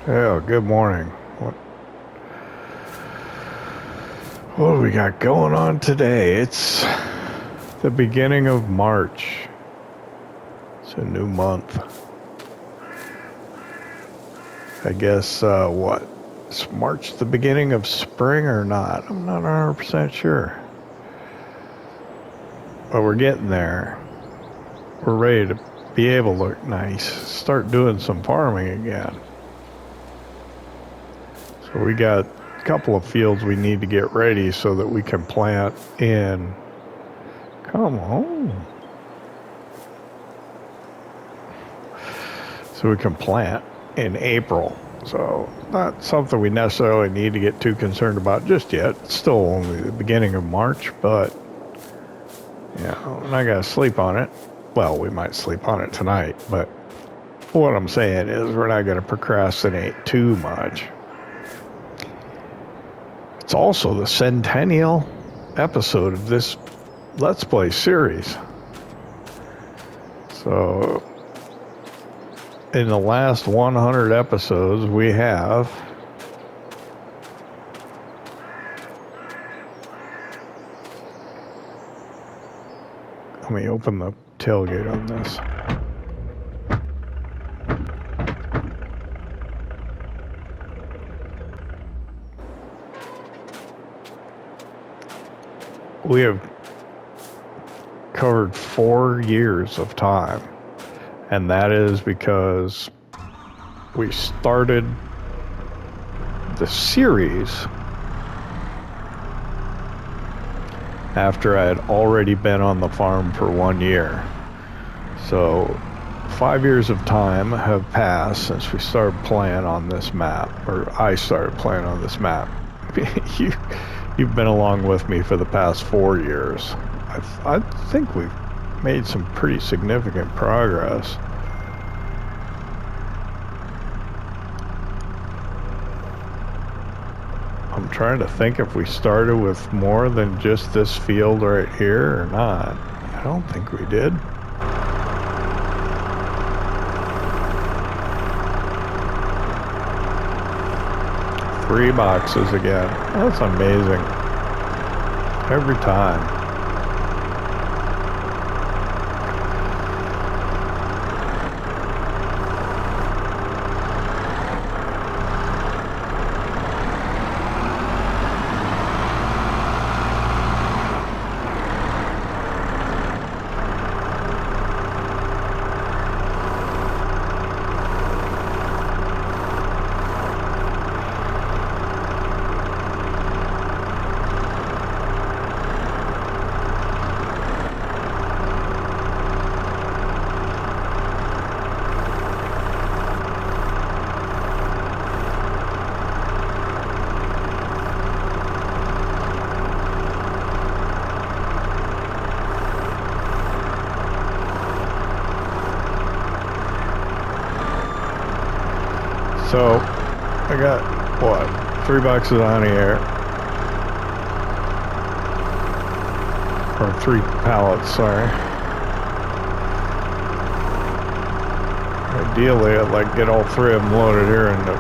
Yeah, good morning. What do we got going on today? It's the beginning of March. It's a new month. I guess, what? Is March the beginning of spring or not? I'm not 100% sure. But we're getting there. We're ready to be able to look nice. Start doing some farming again. So we got a couple of fields we need to get ready so that we can plant in. Come on. So we can plant in April. So not something we necessarily need to get too concerned about just yet. It's still only the beginning of March, but yeah, we're not gonna sleep on it. Well, we might sleep on it tonight, but what I'm saying is we're not gonna procrastinate too much. It's also the Centennial episode of this Let's Play series. So, in the last 100 episodes, we have let me open the tailgate on this. We have covered 4 years of time, and that is because we started the series after I had already been on the farm for 1 year. So 5 years of time have passed since we started playing on this map, or I started playing on this map. You've been along with me for the past 4 years. I think we've made some pretty significant progress. I'm trying to think if we started with more than just this field right here or not. I don't think we did. Three boxes again. That's amazing. Every time. So, I got, what, 3 boxes on here. Or 3 pallets, sorry. Ideally, I'd like to get all 3 of them loaded here in the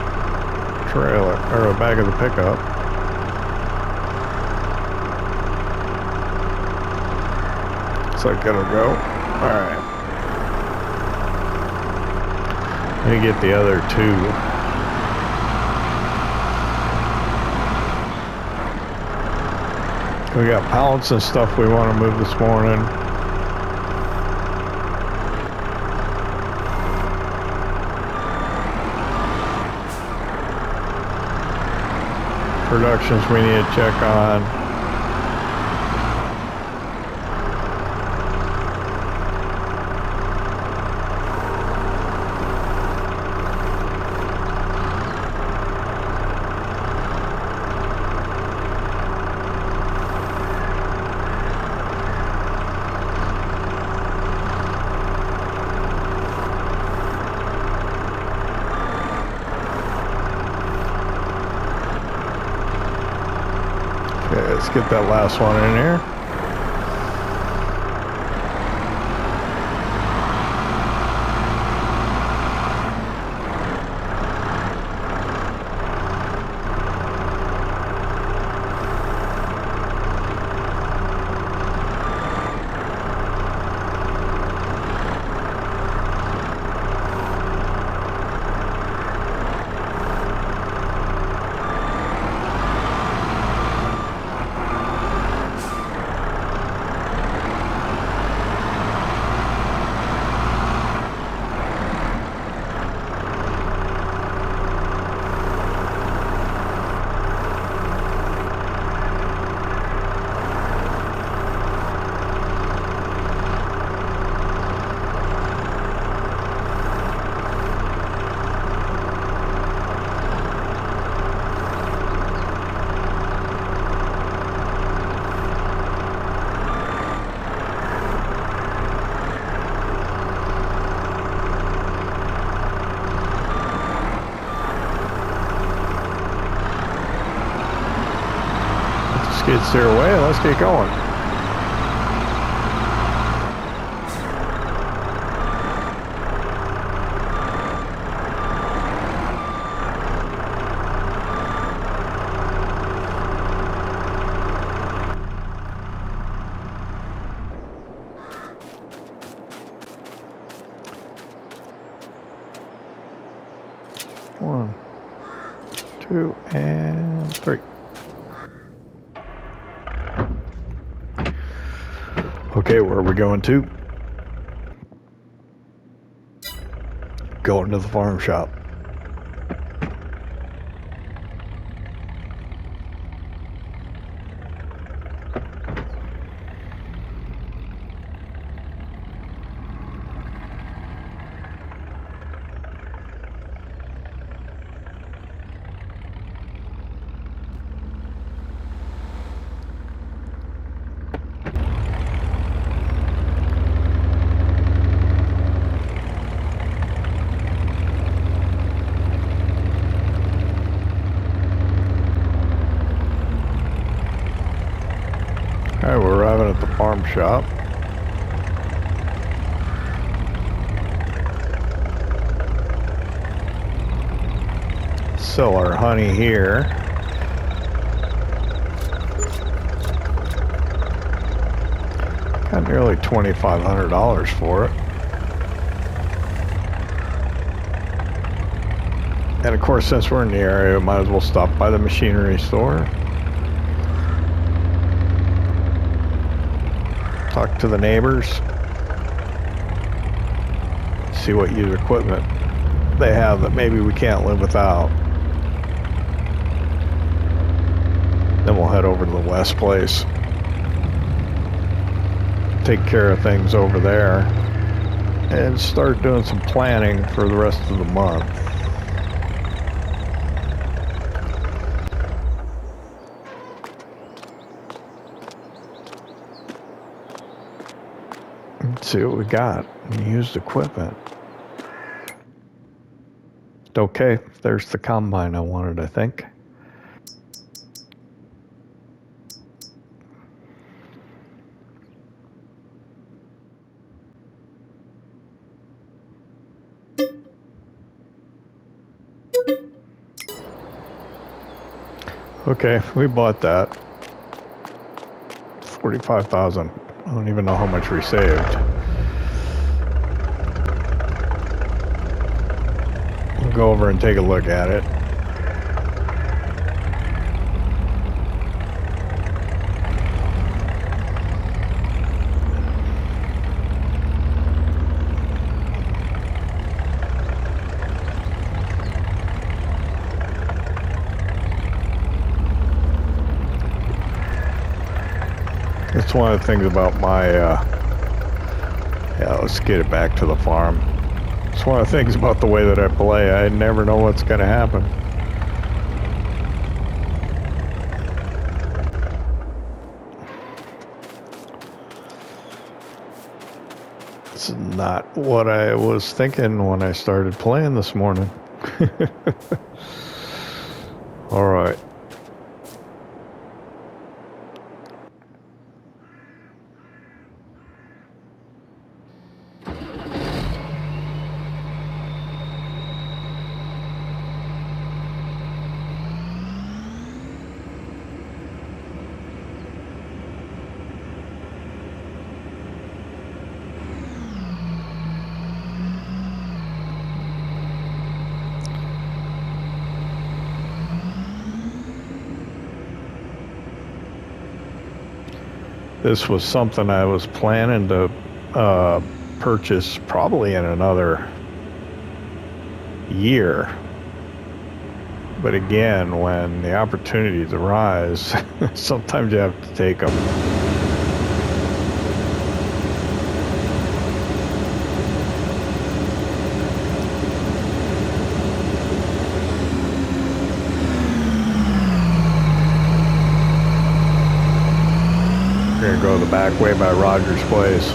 trailer, or the back of the pickup. Looks like it'll go. Alright. Let me get the other 2. We got pallets and stuff we want to move this morning. Productions we need to check on. Okay, let's get that last one in here. Skid steer away, let's get going. One, two, and three. Okay, where are we going to? Going to the farm shop. Alright, we're arriving at the farm shop. Sell our honey here. Got nearly $2,500 for it. And of course, since we're in the area, we might as well stop by the machinery store. Talk to the neighbors. See what used equipment they have that maybe we can't live without. Then we'll head over to the West Place. Take care of things over there. And start doing some planning for the rest of the month. Let's see what we got. Used equipment. Okay, there's the combine I wanted, I think. Okay, we bought that. 45,000. I don't even know how much we saved. We'll go over and take a look at it. That's one of the things about my, yeah, let's get it back to the farm. It's one of the things about the way that I play. I never know what's going to happen. It's not what I was thinking when I started playing this morning. All right. This was something I was planning to purchase probably in another year. But again, when the opportunities arise, sometimes you have to take them. We're gonna go the back way by Roger's place.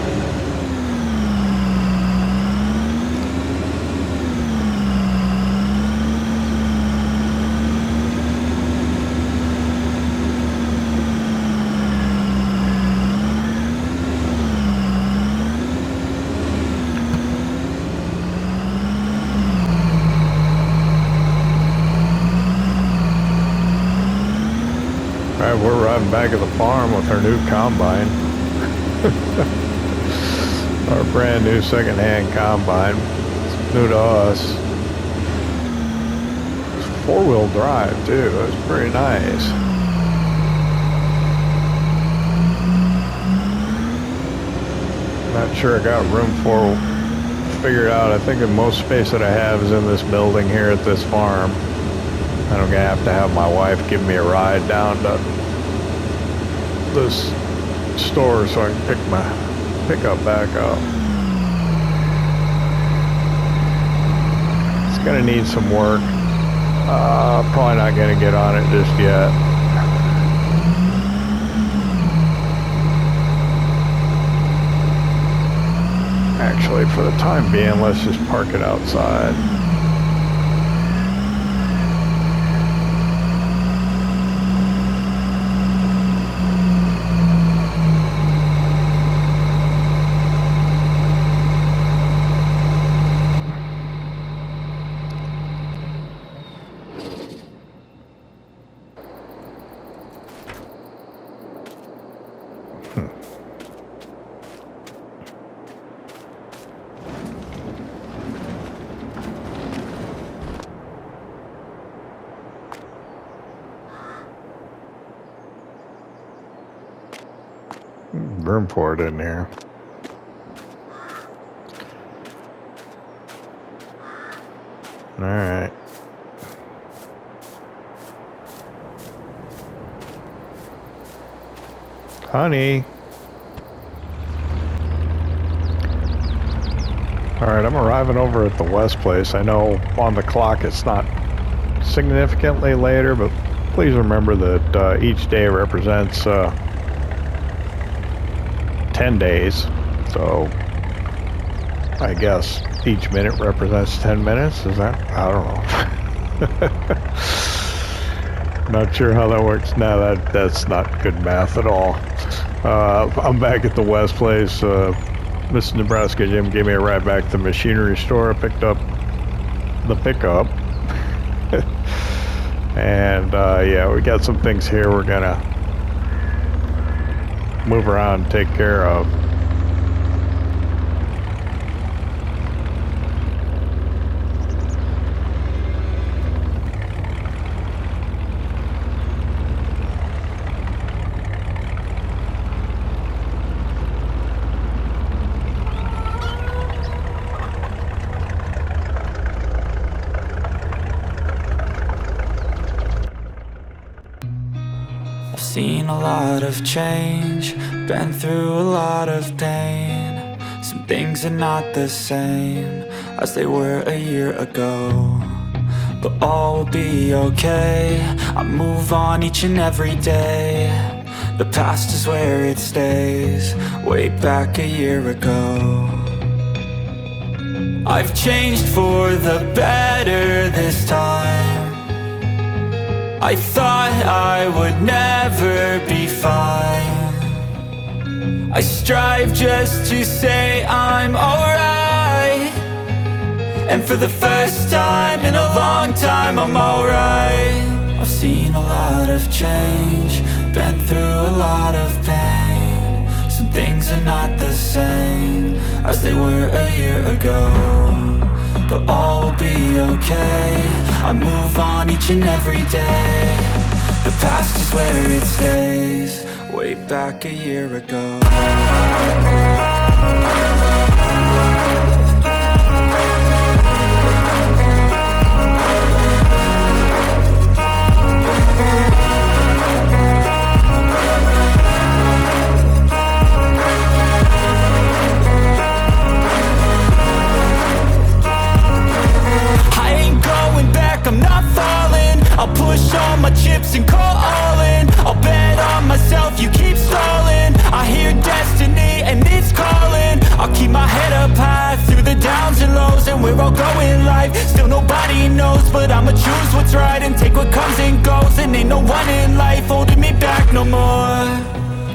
We're riding back at the farm with our new combine. Our brand new second-hand combine. It's new to us. It's four-wheel drive too. It's pretty nice. Not sure I got room for figured out. I think the most space that I have is in this building here at this farm. I'm gonna have to have my wife give me a ride down to this store so I can pick up back up. It's gonna need some work. Probably not gonna get on it just yet. Actually, for the time being, let's just park it outside. Room for it in here. All right. Honey. All right, I'm arriving over at the West place. I know on the clock it's not significantly later, but please remember that each day represents 10 days, so I guess each minute represents 10 minutes. Is that? I don't know. Not sure how that works. No, that's not good math at all. I'm back at the West place. Mr. Nebraska Jim gave me a ride back to the machinery store. I picked up the pickup. And yeah, we got some things here we're gonna move around and take care of. Seen a lot of change, been through a lot of pain. Some things are not the same as they were a year ago, but all will be okay. I move on each and every day. The past is where it stays, way back a year ago. I've changed for the better this time. I thought I would never be fine. I strive just to say I'm alright, and for the first time in a long time I'm alright. I've seen a lot of change, been through a lot of pain. Some things are not the same as they were a year ago, but all will be okay. I move on each and every day. The past is where it stays. Way back a year ago. I'm not falling. I'll push all my chips and call all in. I'll bet on myself, you keep stalling. I hear destiny and it's calling. I'll keep my head up high through the downs and lows. And we're all going live, still nobody knows. But I'ma choose what's right and take what comes and goes. And ain't no one in life holding me back no more.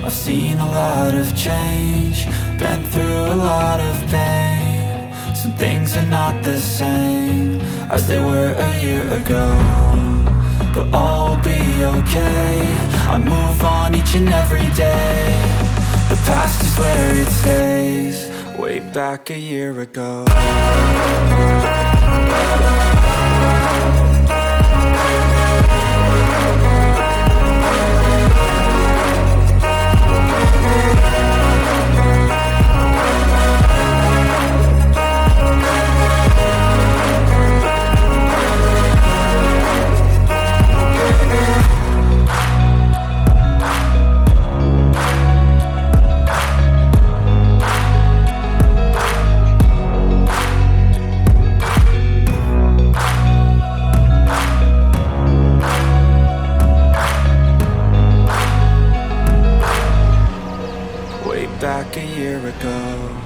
I've seen a lot of change, been through a lot of pain. Some things are not the same as they were a year ago, but all will be okay. I move on each and every day. The past is where it stays. Way back a year ago. Back a year ago.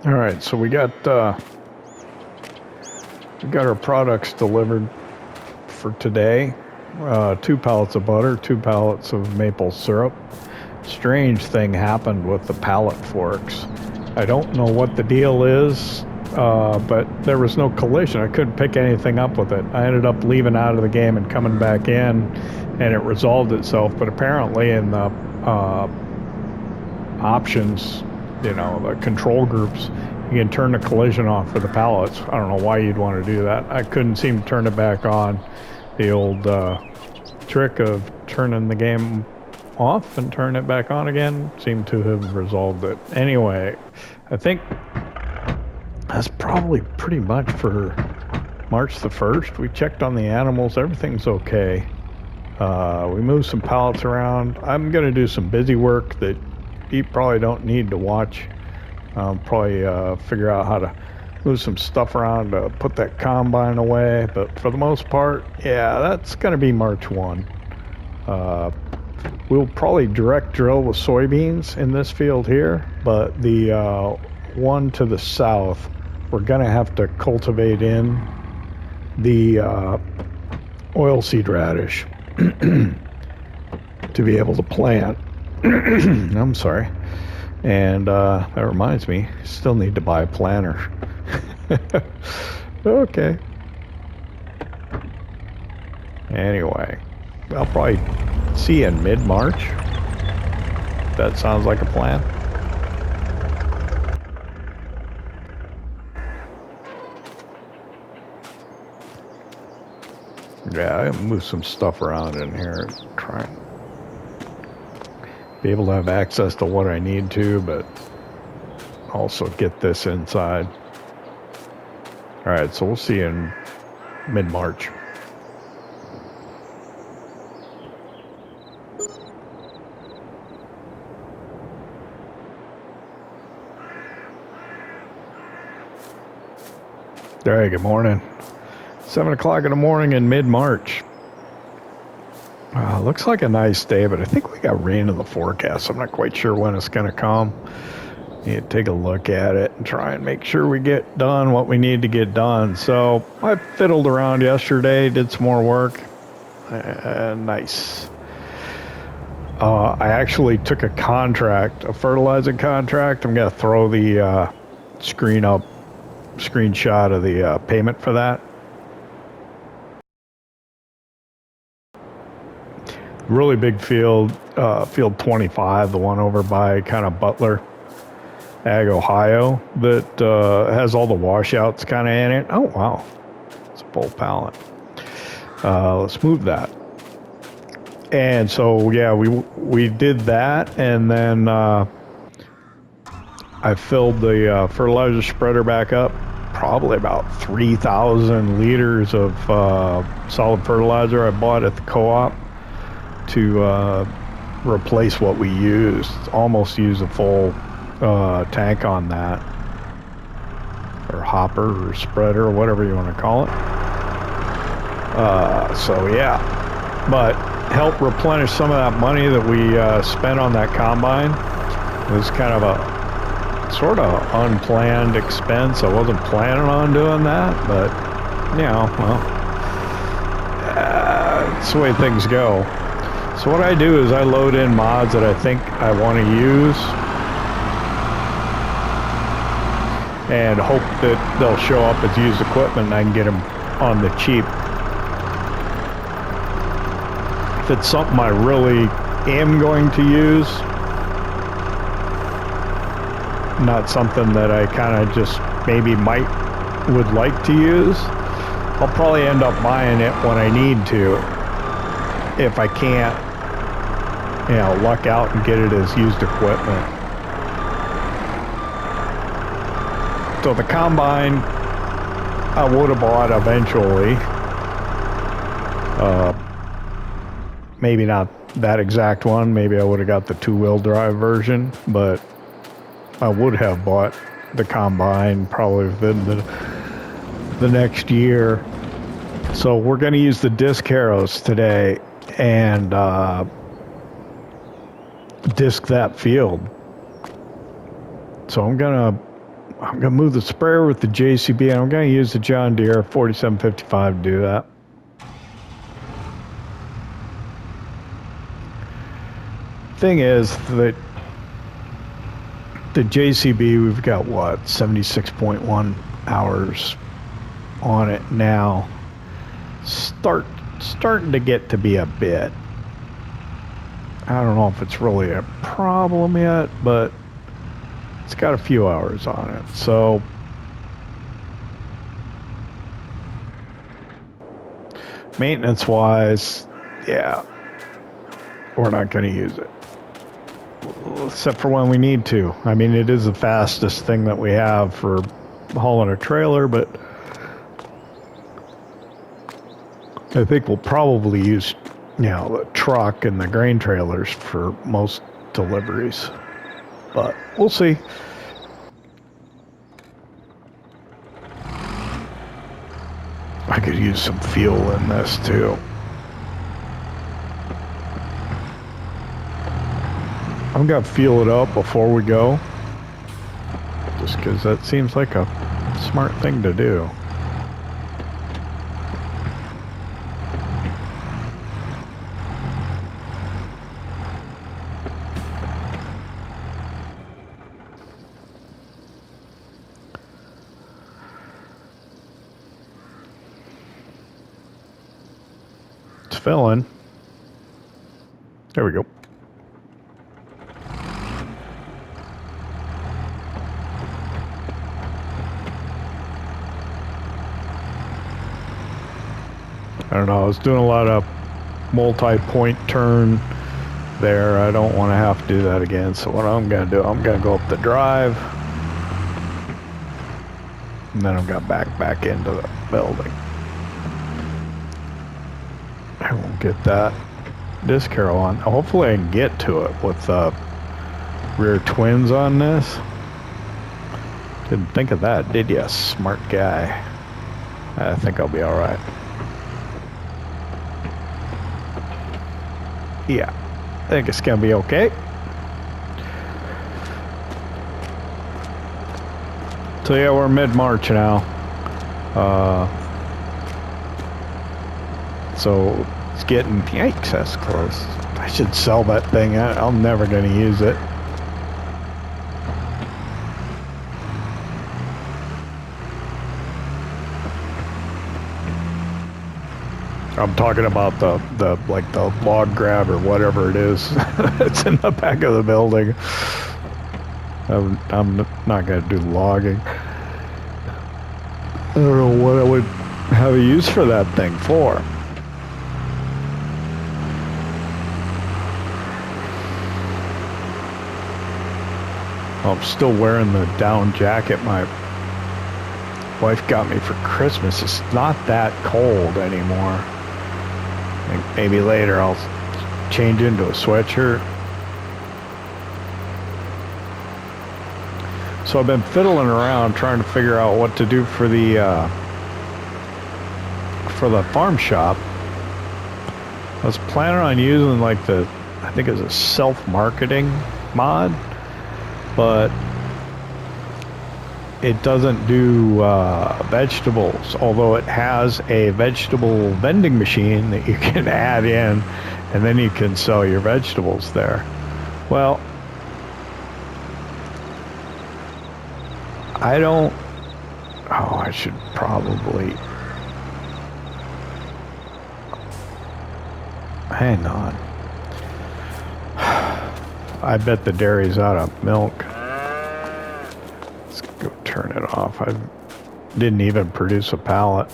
All right, so we got our products delivered for today. 2 pallets of butter, 2 pallets of maple syrup. Strange thing happened with the pallet forks. I don't know what the deal is. But there was no collision. I couldn't pick anything up with it. I ended up leaving out of the game and coming back in, and it resolved itself. But apparently in the options, you know, the control groups, you can turn the collision off for the pallets. I don't know why you'd want to do that. I couldn't seem to turn it back on. The old trick of turning the game off and turning it back on again seemed to have resolved it. Anyway, I think that's probably pretty much for March the 1st. We checked on the animals. Everything's okay. We moved some pallets around. I'm going to do some busy work that you probably don't need to watch. Probably figure out how to move some stuff around to put that combine away. But for the most part, yeah, that's going to be March 1. We'll probably direct drill the soybeans in this field here, but the one to the south, we're going to have to cultivate in the oilseed radish to be able to plant. I'm sorry. And that reminds me, still need to buy a planter. Okay. Anyway, I'll probably see you in mid-March. That sounds like a plan. Yeah, I move some stuff around in here and try and be able to have access to what I need to, but also get this inside. All right, so we'll see you in mid-March. All right, good morning. 7 o'clock in the morning in mid-March. Looks like a nice day, but I think we got rain in the forecast. I'm not quite sure when it's going to come. Need to take a look at it and try and make sure we get done what we need to get done. So I fiddled around yesterday, did some more work. Nice. I actually took a contract, a fertilizing contract. I'm going to throw the screenshot of the payment for that. Really big field, field 25, the one over by kind of Butler. Ag Ohio that has all the washouts kind of in it. Oh wow, it's a full pallet. Let's move that. And so yeah, we did that, and then I filled the fertilizer spreader back up. Probably about 3,000 liters of solid fertilizer I bought at the co-op to replace what we used. Almost used a full tank on that, or hopper or spreader or whatever you want to call it. So yeah, but help replenish some of that money that we spent on that combine. It was kind of a sort of unplanned expense. I wasn't planning on doing that, but you know, well, it's the way things go. So what I do is I load in mods that I think I want to use and hope that they'll show up as used equipment and I can get them on the cheap. If it's something I really am going to use, not something that I kind of just maybe would like to use, I'll probably end up buying it when I need to, if I can't, you know, luck out and get it as used equipment. So the combine I would have bought eventually. Maybe not that exact one. Maybe I would have got the two-wheel drive version, but I would have bought the combine probably within the next year. So we're going to use the disc harrows today and disc that field. So I'm gonna move the sprayer with the JCB, and I'm gonna use the John Deere 4755 to do that. Thing is that the JCB, we've got what, 76.1 hours on it now. Starting to get to be a bit. I don't know if it's really a problem yet, but it's got a few hours on it. So maintenance wise, yeah, we're not going to use it. Except for when we need to. I mean, it is the fastest thing that we have for hauling a trailer, but I think we'll probably use, you know, the truck and the grain trailers for most deliveries. But we'll see. I could use some fuel in this too. I'm gonna fuel it up before we go, just because that seems like a smart thing to do. It's filling. There we go. I don't know, I was doing a lot of multi-point turn there. I don't want to have to do that again. So what I'm going to do, I'm going to go up the drive. And then I'm going to back into the building. I won't get that disc harrow on. Hopefully I can get to it with rear twins on this. Didn't think of that, did ya, smart guy? I think I'll be alright. Yeah, I think it's gonna be okay. So yeah, we're mid-March now. So it's getting, yikes, that's close. I should sell that thing. I'm never gonna use it. I'm talking about the like the log grab or whatever it is that's in the back of the building. I'm not going to do logging. I don't know what I would have a use for that thing for. I'm still wearing the down jacket my wife got me for Christmas. It's not that cold anymore. I think maybe later I'll change into a sweatshirt. So I've been fiddling around trying to figure out what to do for the farm shop. I was planning on using like I think it's a self-marketing mod, but it doesn't do vegetables, although it has a vegetable vending machine that you can add in, and then you can sell your vegetables there. Well, I should probably, hang on. I bet the dairy's out of milk. Let's go turn it off. I didn't even produce a pallet.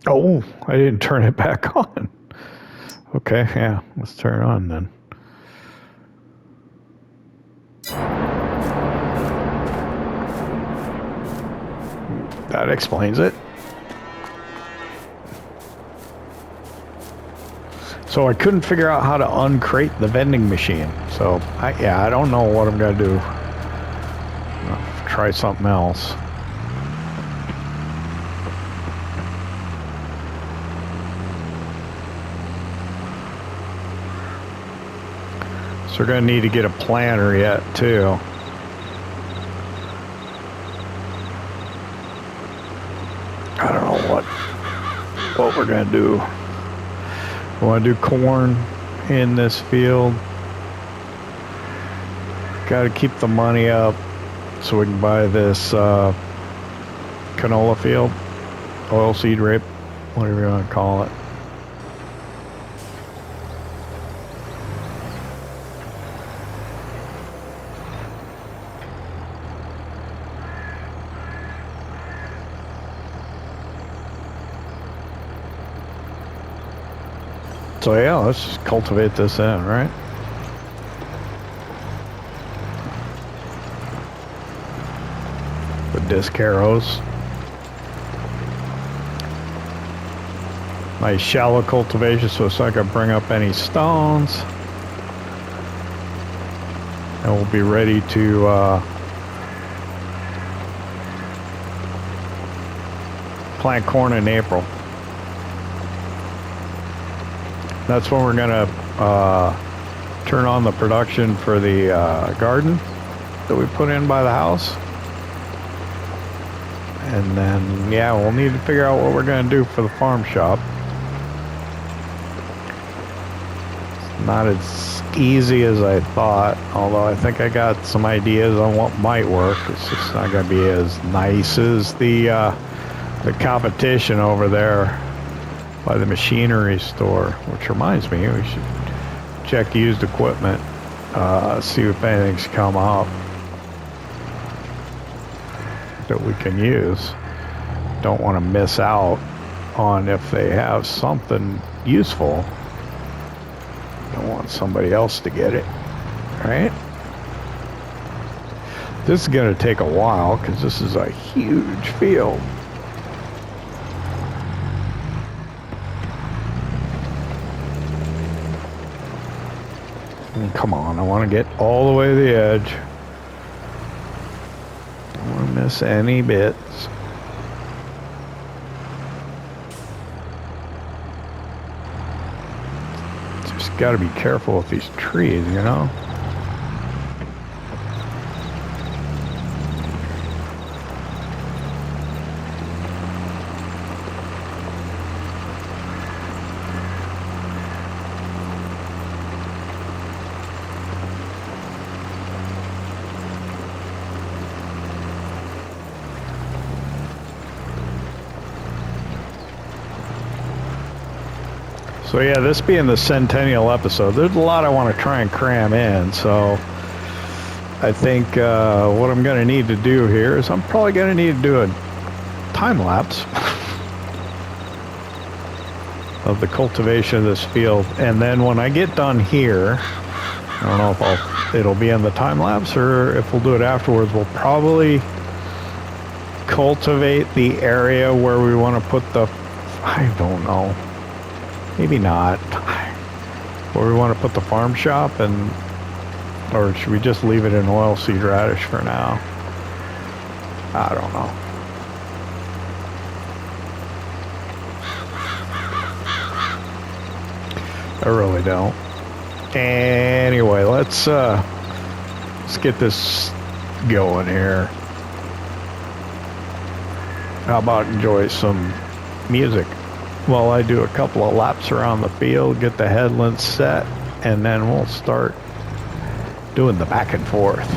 Oh, I didn't turn it back on. Okay, yeah, let's turn it on then. That explains it. So I couldn't figure out how to uncrate the vending machine. So I don't know what I'm gonna do. I'll try something else. So we're gonna need to get a planter yet too. I don't know what we're gonna do. I want to do corn in this field. Got to keep the money up so we can buy this canola field, oilseed rape, whatever you want to call it. So yeah, let's just cultivate this in, right? With disc harrows. Nice shallow cultivation so it's not going to bring up any stones. And we'll be ready to plant corn in April. That's when we're gonna turn on the production for the garden that we put in by the house. And then, yeah, we'll need to figure out what we're gonna do for the farm shop. It's not as easy as I thought, although I think I got some ideas on what might work. It's just not gonna be as nice as the competition over there by the machinery store, which reminds me, we should check used equipment, see if anything's come up that we can use. Don't want to miss out on if they have something useful. Don't want somebody else to get it, right? This is going to take a while because this is a huge field. Come on, I want to get all the way to the edge. Don't want to miss any bits. Just got to be careful with these trees, you know? So yeah, this being the Centennial episode, there's a lot I want to try and cram in. So I think what I'm going to need to do here is I'm probably going to need to do a time lapse of the cultivation of this field, and then when I get done here, I don't know if it'll be in the time lapse or if we'll do it afterwards. We'll probably cultivate the area where we want to put the, I don't know, maybe not, where we want to put the farm shop, and or should we just leave it in oilseed radish for now? I don't know. I really don't. Anyway, let's get this going here. How about enjoy some music while I do a couple of laps around the field, get the headlands set, and then we'll start doing the back and forth.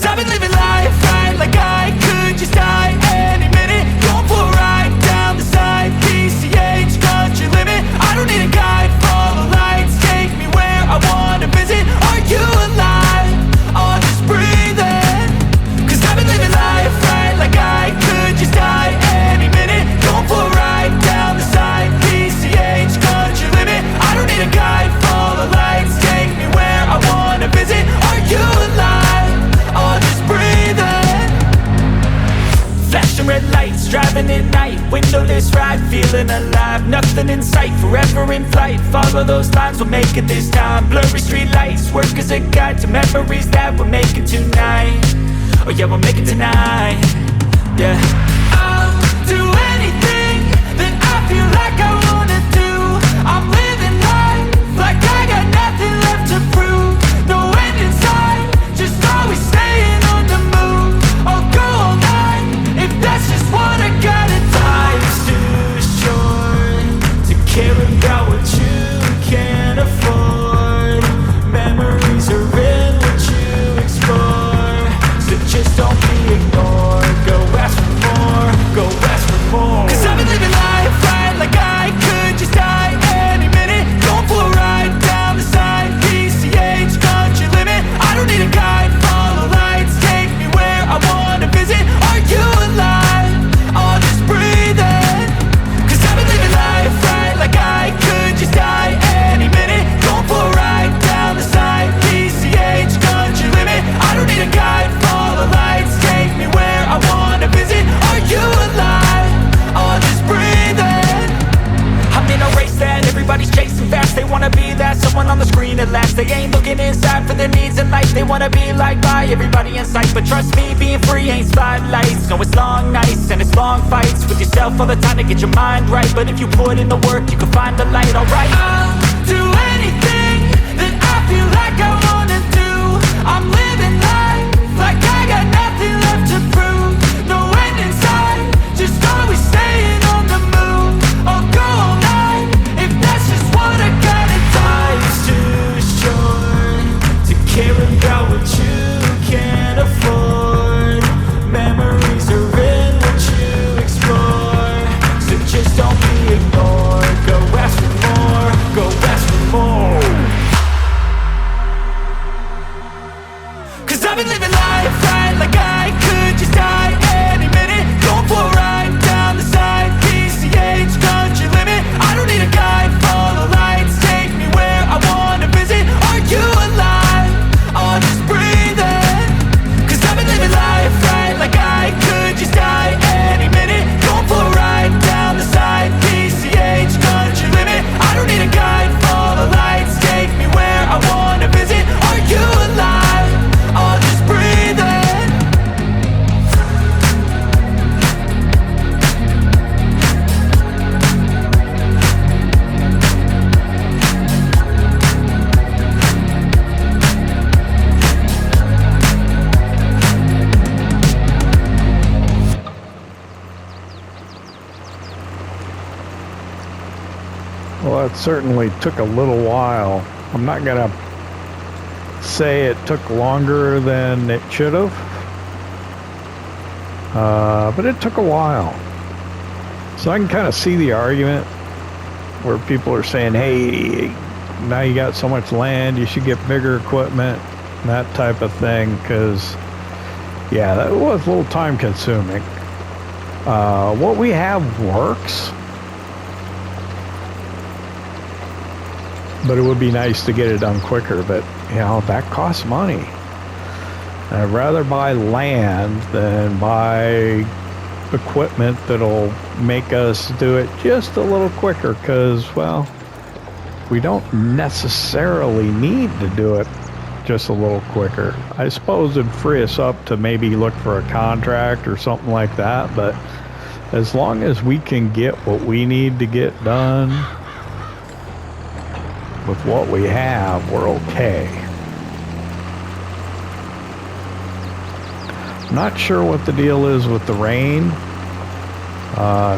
I've been living life right like I could just die any minute. Going for a ride down the side, PCH, country limit. I don't need a guide, follow lights, take me where I wanna visit. Are you alive? Or just breathing? Cause I've been living life right like I could just die any minute. Going for a ride down the side, PCH, country limit. I don't need a guide, follow lights, take me where I wanna visit. Are you alive? Or just breathing? Flashing red lights, driving at night, windowless ride, feeling alive. Nothing in sight, forever in flight. Follow those lines, we'll make it this time. Blurry street lights, work as a guide to memories that we're making tonight. Oh yeah, we'll make it tonight. Yeah, I'll do anything that I feel like I wanna do. I'm living life like I got nothing left to prove. No end in sight, just always staying on the move. I'll go all night if that's just what I gotta do. Life's too short to care about what you can't afford. Memories are in what you explore, so just don't be ignored. Go ask for more, go ask for more. Cause I've been living life right like I could just die any minute. Going for a ride down the side, PCH, country limit. I don't need a guide, follow lights, take me where I wanna visit. Are you alive? Or just breathing? Cause I've been living life right like I could just die any minute. Going for a ride down the side, PCH, country limit. I don't need a guide, follow lights, take me where I wanna visit. Are you alive? Or just breathing? I'm in a race that everybody's chasing fast. They wanna be that someone on the screen at last. They ain't looking inside for their needs in life. They wanna be liked by everybody in sight. But trust me, being free ain't spotlights. No, it's long nights and it's long fights with yourself all the time to get your mind right. But if you put in the work, you can find the light, alright. I'll do anything that I feel like I wanna do. I'm living life like I got nothing left to prove. No end in sight, just always staying on the move. I'll go all night if that's just what I gotta do. Life's too short to care about what you can't afford. Memories are in what you explore, so just don't be ignored. Go ask for more, go ask for more. Cause I've been living life right like I could just die any minute. Going for a ride down the side, PCH, country limit. I don't need a guide, follow lights, take me where I wanna visit. Are you alive? Or just breathing? Cause I've been living life right like I could just die any minute. Going for a ride down the side, PCH, country limit. I don't need a guide, follow lights, take me where I wanna visit. Are you alive? Or just breathing? Well, that certainly took a little while. I'm not gonna say it took longer than it should have. But it took a while. So I can kind of see the argument where people are saying, hey, now you got so much land, you should get bigger equipment, that type of thing, because, yeah, that was a little time consuming. What we have works, but it would be nice to get it done quicker, but, you know, that costs money. And I'd rather buy land than buy equipment that'll make us do it just a little quicker, because, well, we don't necessarily need to do it just a little quicker. I suppose it'd free us up to maybe look for a contract or something like that, but as long as we can get what we need to get done with what we have, we're okay. Not sure what the deal is with the rain. I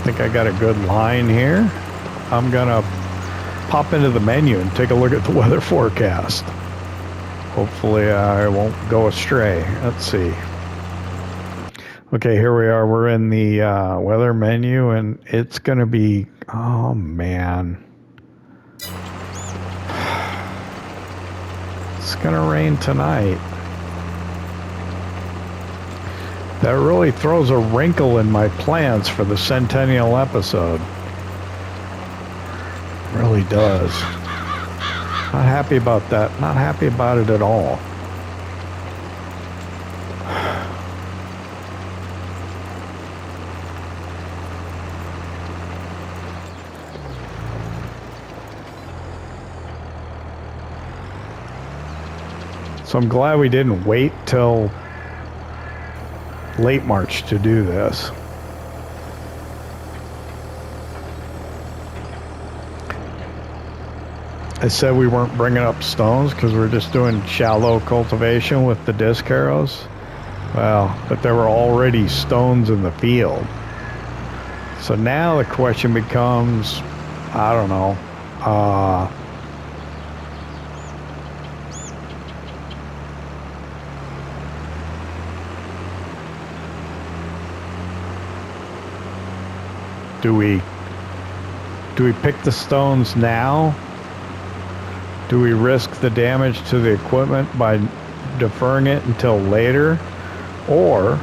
think I got a good line here. I'm gonna pop into the menu and take a look at the weather forecast. Hopefully I won't go astray. Let's see. Okay, here we are. We're in the weather menu, and it's gonna be, oh man, it's gonna rain tonight. That really throws a wrinkle in my plans for the Centennial episode. It really does. Not happy about that. Not happy about it at all. So I'm glad we didn't wait till late March to do this. I said we weren't bringing up stones because we're just doing shallow cultivation with the disc harrows. Well, but there were already stones in the field. So now the question becomes, I don't know, do we pick the stones now? Do we risk the damage to the equipment by deferring it until later? Or,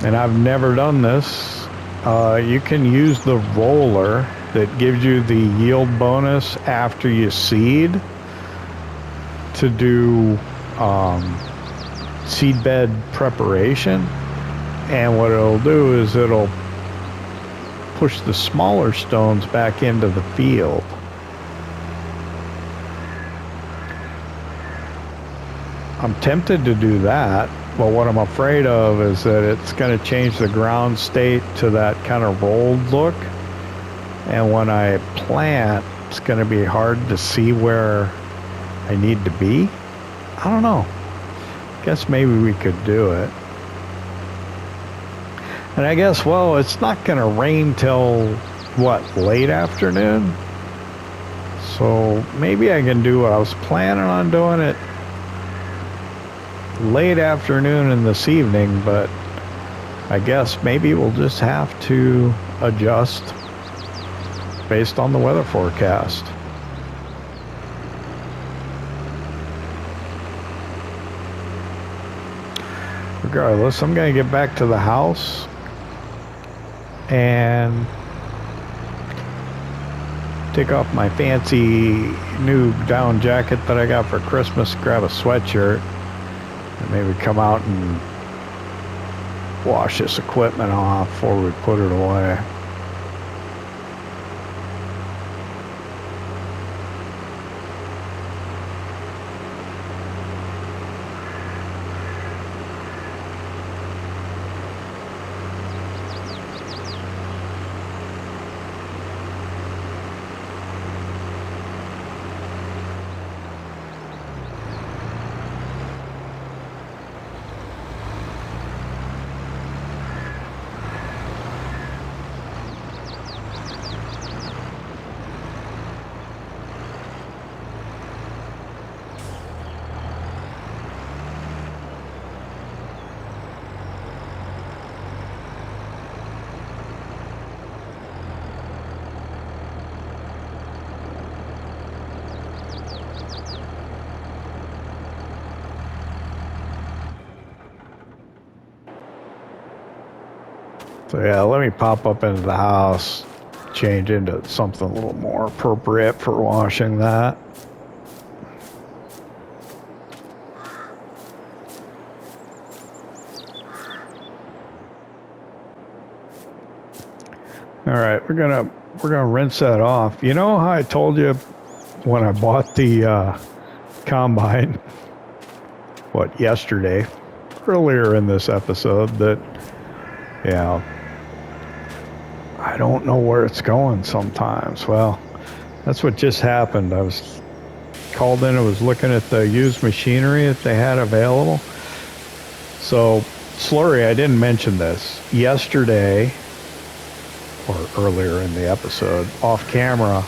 and I've never done this, you can use the roller that gives you the yield bonus after you seed to do seed bed preparation. And what it'll do is it'll push the smaller stones back into the field. I'm tempted to do that, but what I'm afraid of is that it's going to change the ground state to that kind of rolled look. And when I plant, it's going to be hard to see where I need to be. I don't know. Guess maybe we could do it. And I guess, well, it's not going to rain till, what, late afternoon? So maybe I can do what I was planning on doing it late afternoon and this evening, but I guess maybe we'll just have to adjust based on the weather forecast. Regardless, I'm going to get back to the house and take off my fancy new down jacket that I got for Christmas, grab a sweatshirt, and maybe come out and wash this equipment off before we put it away. So yeah, let me pop up into the house, change into something a little more appropriate for washing that. All right, we're gonna rinse that off. You know how I told you when I bought the combine, what, yesterday, earlier in this episode, that, yeah, I don't know where it's going sometimes. Well, that's what just happened. I was called in, I was looking at the used machinery that they had available. So, slurry, I didn't mention this. Yesterday, or earlier in the episode, off camera,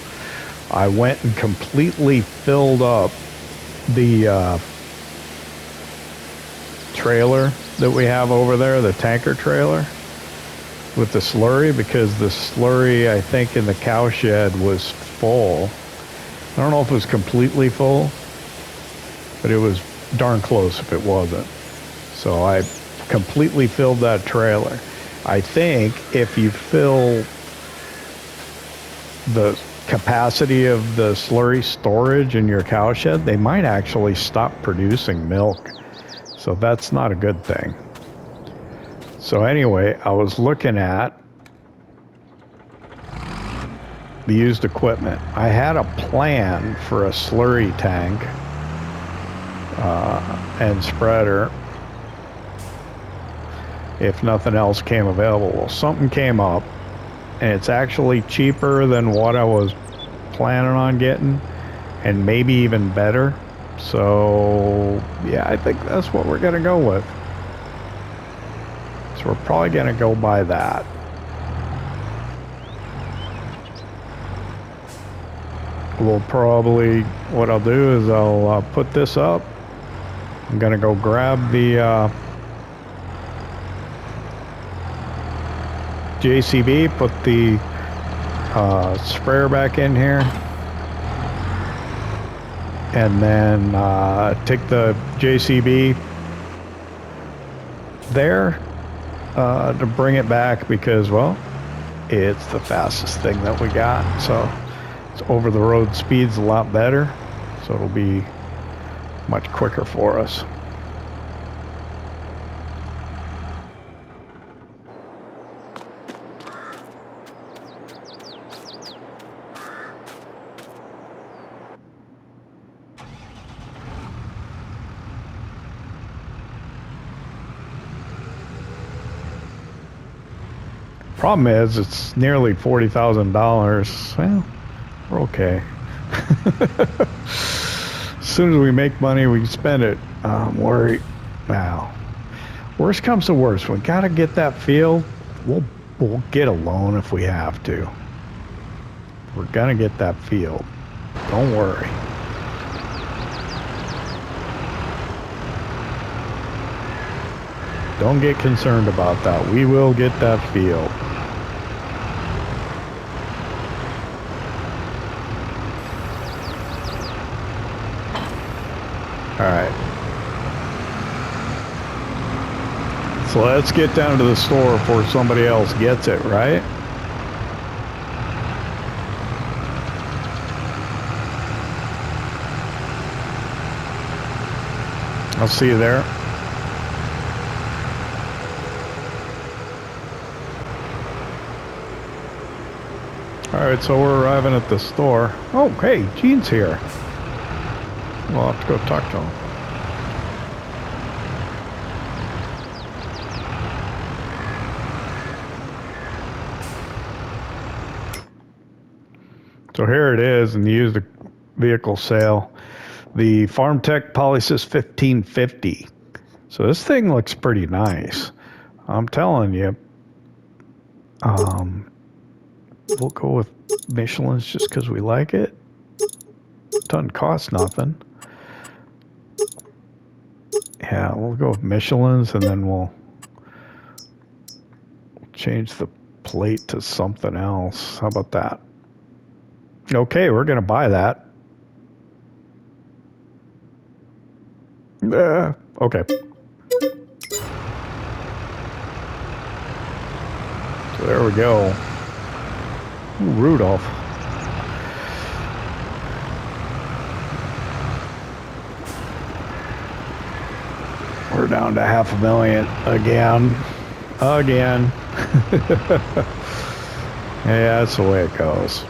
I went and completely filled up the trailer that we have over there, the tanker trailer, with the slurry, because the slurry, I think, in the CowShed was full. I don't know if it was completely full, but it was darn close if it wasn't. So I completely filled that trailer. I think if you fill the capacity of the slurry storage in your CowShed, they might actually stop producing milk. So that's not a good thing. So anyway, I was looking at the used equipment. I had a plan for a slurry tank and spreader if nothing else came available. Well, something came up, and it's actually cheaper than what I was planning on getting, and maybe even better. So yeah, I think that's what we're gonna go with. So we're probably gonna go by that. We'll probably, what I'll do is I'll put this up. I'm gonna go grab the JCB, put the sprayer back in here, and then take the JCB there to bring it back, because, well, it's the fastest thing that we got. So it's over the road speed's a lot better, so it'll be much quicker for us. Problem is, it's nearly $40,000. Well, we're okay. As soon as we make money, we can spend it. Worry. Now, worst comes to worst, we gotta get that field. We'll get a loan if we have to. We're gonna get that field. Don't worry. Don't get concerned about that. We will get that field. All right. So let's get down to the store before somebody else gets it, right? I'll see you there. All right, so we're arriving at the store. Oh, hey, Gene's here. We'll have to go talk to him. So here it is in the used vehicle sale. The Farm Tech Polysys 1550. So this thing looks pretty nice. I'm telling you. We'll go with Michelin's just because we like it. Doesn't cost nothing. Yeah, we'll go with Michelin's, and then we'll change the plate to something else. How about that? Okay, we're going to buy that. Okay. There we go. Ooh, Rudolph. We're down to 500,000 again. Again. Yeah, that's the way it goes.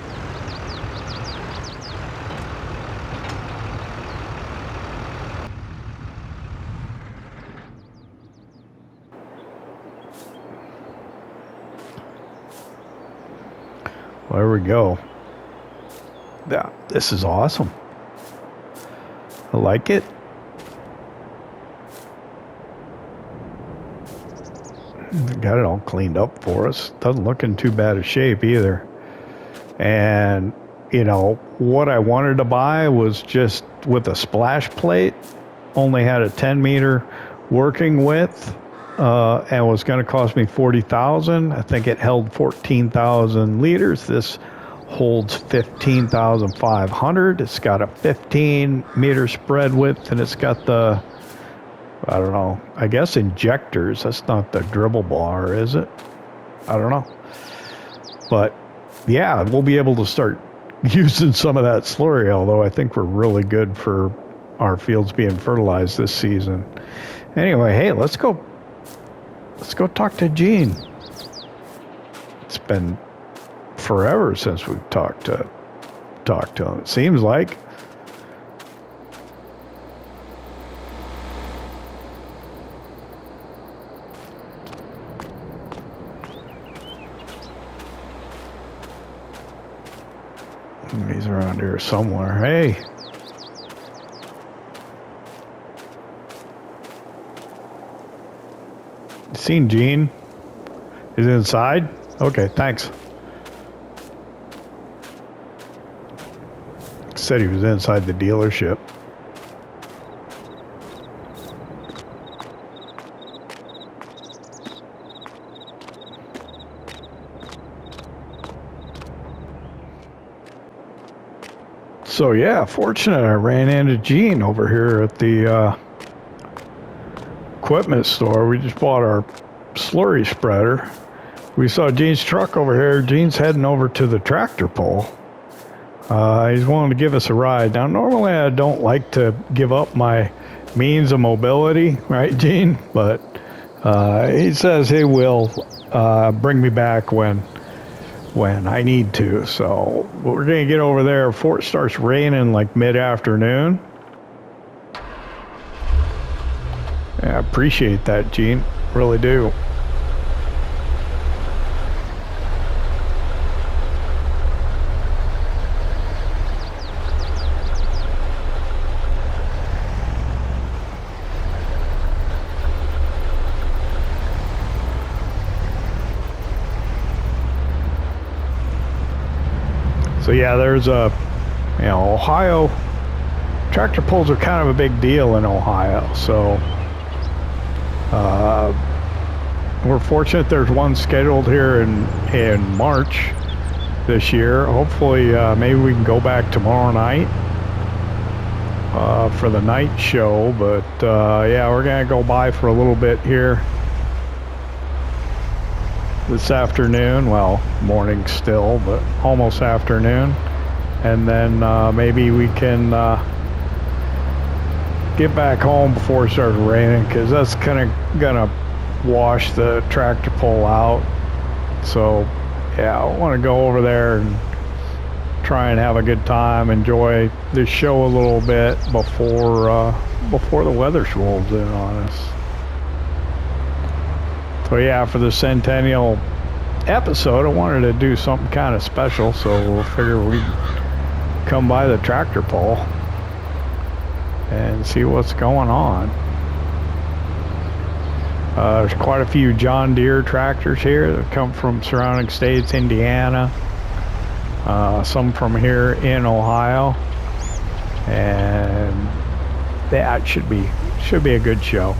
Well, there we go. Yeah, this is awesome. I like it. Got it all cleaned up for us. Doesn't look in too bad a shape either. And, you know, what I wanted to buy was just with a splash plate. Only had a 10-meter working width. And was going to cost me $40,000. I think it held 14,000 liters. This holds 15,500. It's got a 15-meter spread width, and it's got the, I don't know, I guess injectors. That's not the dribble bar, is it? I don't know. But yeah, we'll be able to start using some of that slurry, although I think we're really good for our fields being fertilized this season. Anyway, hey, let's go talk to Gene. It's been forever since we've talked to him, it seems like. He's around here somewhere. Hey. Seen Gene? He's inside? Okay, thanks. Said he was inside the dealership. So yeah, fortunate I ran into Gene over here at the equipment store. We just bought our slurry spreader. We saw Gene's truck over here. Gene's heading over to the tractor pull. He's willing to give us a ride. Now, normally I don't like to give up my means of mobility, right, Gene? But he says he will bring me back when I need to. So we're going to get over there before it starts raining like mid-afternoon. Yeah, I appreciate that, Gene. Really do. So yeah, there's Ohio, tractor pulls are kind of a big deal in Ohio. So we're fortunate there's one scheduled here in March this year. Hopefully, maybe we can go back tomorrow night for the night show. But yeah, we're gonna go by for a little bit here this afternoon. Well, morning still, but almost afternoon. And then maybe we can get back home before it starts raining, because that's kind of gonna wash the tractor pull out. So yeah, I want to go over there and try and have a good time, enjoy this show a little bit before the weather rolls in on us. So yeah, for the Centennial episode, I wanted to do something kind of special, so we'll figure we'd come by the tractor pull and see what's going on. There's quite a few John Deere tractors here that come from surrounding states, Indiana, some from here in Ohio, and that should be a good show.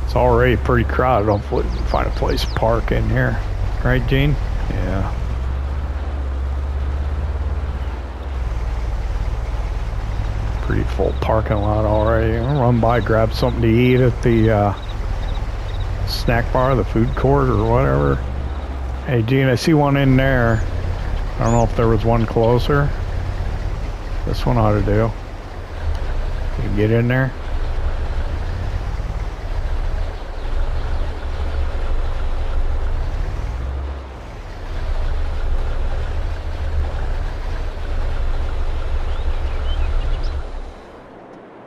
It's already pretty crowded. Hopefully we can find a place to park in here. Right, Gene? Yeah. Pretty full parking lot already. I'll run by, grab something to eat at the snack bar, the food court or whatever. Hey, Gene, I see one in there. I don't know if there was one closer. This one ought to do. You can get in there.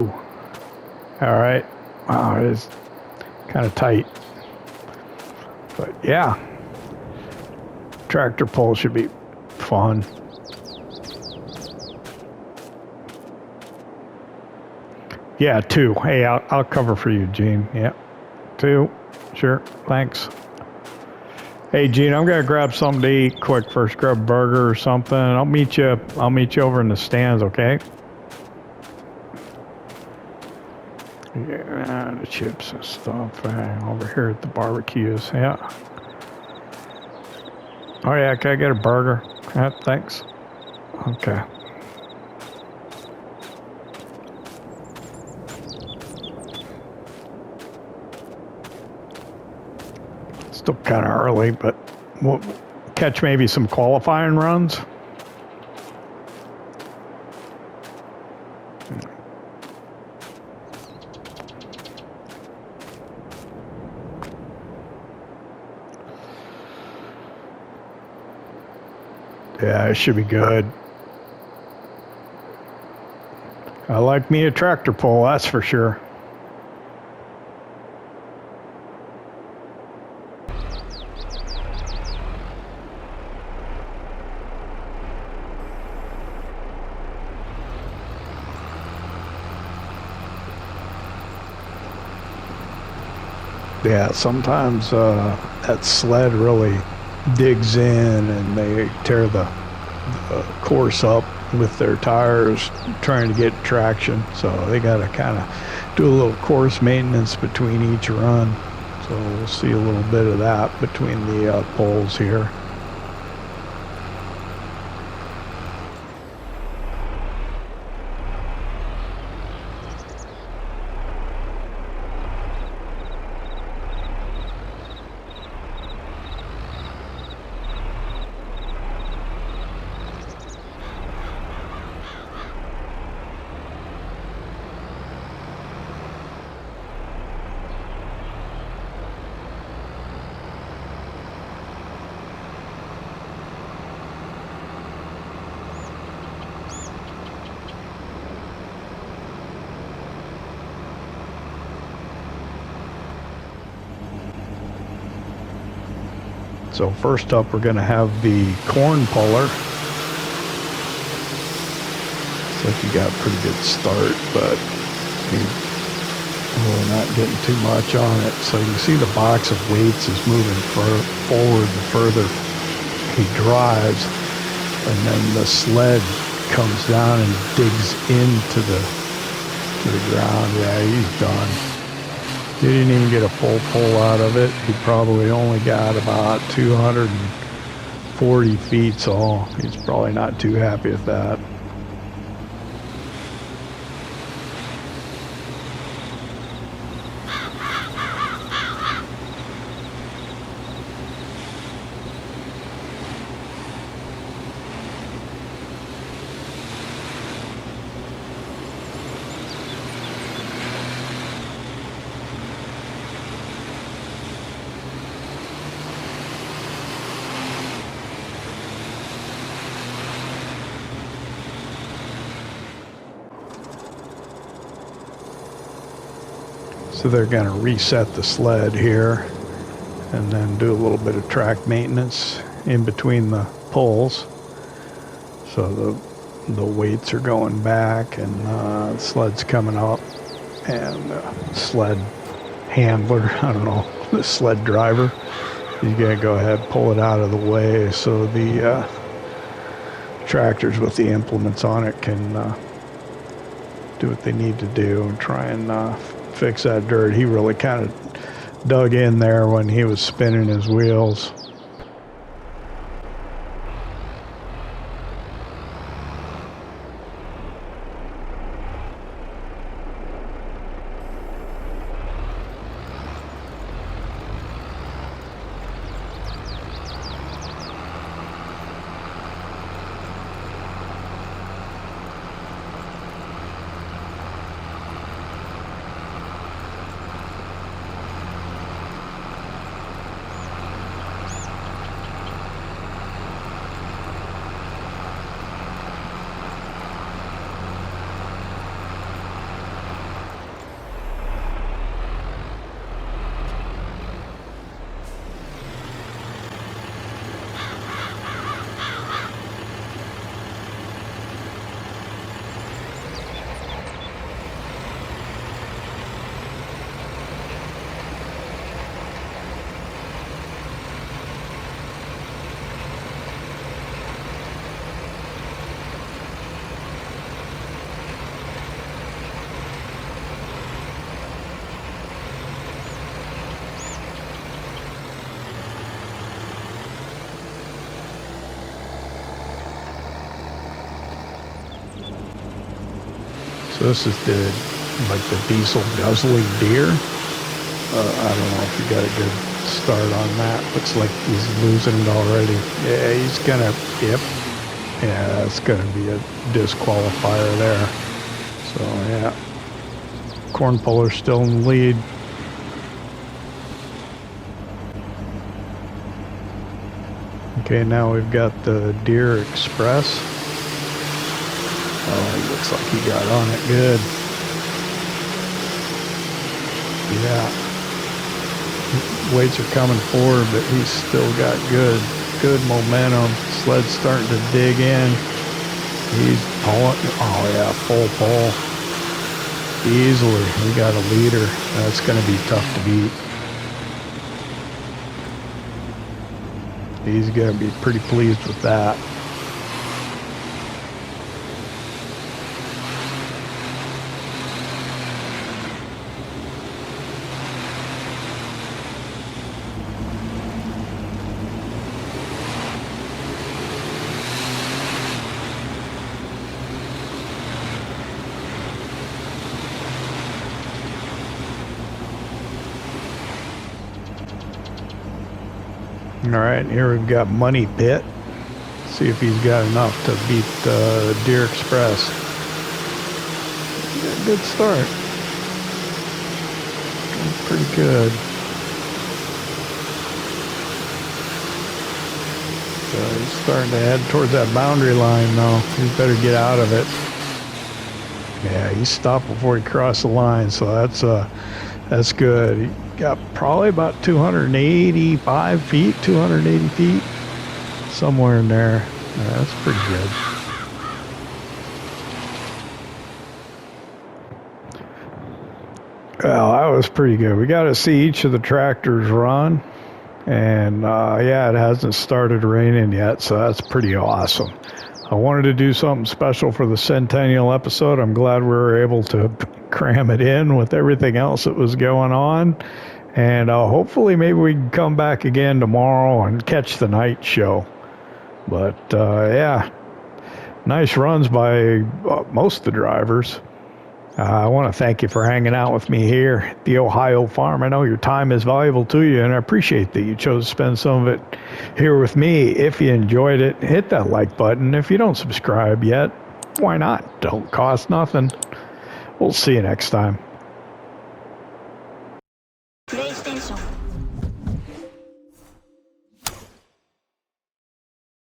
Ooh. All right. Wow, it is kind of tight. But yeah, tractor pull should be fun. Yeah, 2. Hey, I'll cover for you, Gene. Yeah, 2. Sure, thanks. Hey, Gene, I'm gonna grab something to eat quick first. Grab a burger or something. I'll meet you over in the stands, okay? Yeah, the chips and stuff over here at the barbecues. Yeah. Oh yeah, can I get a burger? Yeah, thanks. Okay. Still kind of early, but we'll catch maybe some qualifying runs. Yeah, it should be good. I like me a tractor pull, that's for sure. Yeah, sometimes that sled really digs in and they tear the course up with their tires trying to get traction. So they got to kind of do a little course maintenance between each run. So we'll see a little bit of that between the poles here. So first up, we're going to have the corn puller. Looks like he got a pretty good start, but he's really not getting too much on it. So you can see the box of weights is moving forward the further he drives, and then the sled comes down and digs into the ground. Yeah, he's done. He didn't even get a full pull out of it. He probably only got about 240 feet, so he's probably not too happy with that. So they're going to reset the sled here and then do a little bit of track maintenance in between the pulls. So the weights are going back and the sled's coming up, and the sled handler, I don't know, the sled driver, he's going to go ahead and pull it out of the way so the tractors with the implements on it can do what they need to do and try and fix that dirt. He really kind of dug in there when he was spinning his wheels. So this is the diesel guzzling Deere. I don't know if you got a good start on that. Looks like he's losing it already. Yeah, he's gonna, yep. Yeah, that's gonna be a disqualifier there. So yeah, corn puller's still in the lead. Okay, now we've got the Deere Express. Oh, he looks like he got on it good. Yeah. Weights are coming forward, but he's still got good momentum. Sled's starting to dig in. He's pulling. Oh yeah, full pull. Easily. We got a leader. That's going to be tough to beat. He's going to be pretty pleased with that. All right, here we've got Money Pit. See if he's got enough to beat Deere Express. Got a good start. Pretty good. So he's starting to head towards that boundary line though. He better get out of it. Yeah, he stopped before he crossed the line, so that's good. He got probably about 285 feet, 280 feet, somewhere in there. Yeah, that's pretty good. Well, that was pretty good. We got to see each of the tractors run, and yeah, it hasn't started raining yet, so that's pretty awesome. I wanted to do something special for the Centennial episode. I'm glad we were able to cram it in with everything else that was going on. And hopefully maybe we can come back again tomorrow and catch the night show. But yeah, nice runs by most of the drivers. I want to thank you for hanging out with me here at the Ohio farm. I know your time is valuable to you, and I appreciate that you chose to spend some of it here with me. If you enjoyed it, hit that like button. If you don't subscribe yet, why not? Don't cost nothing. We'll see you next time.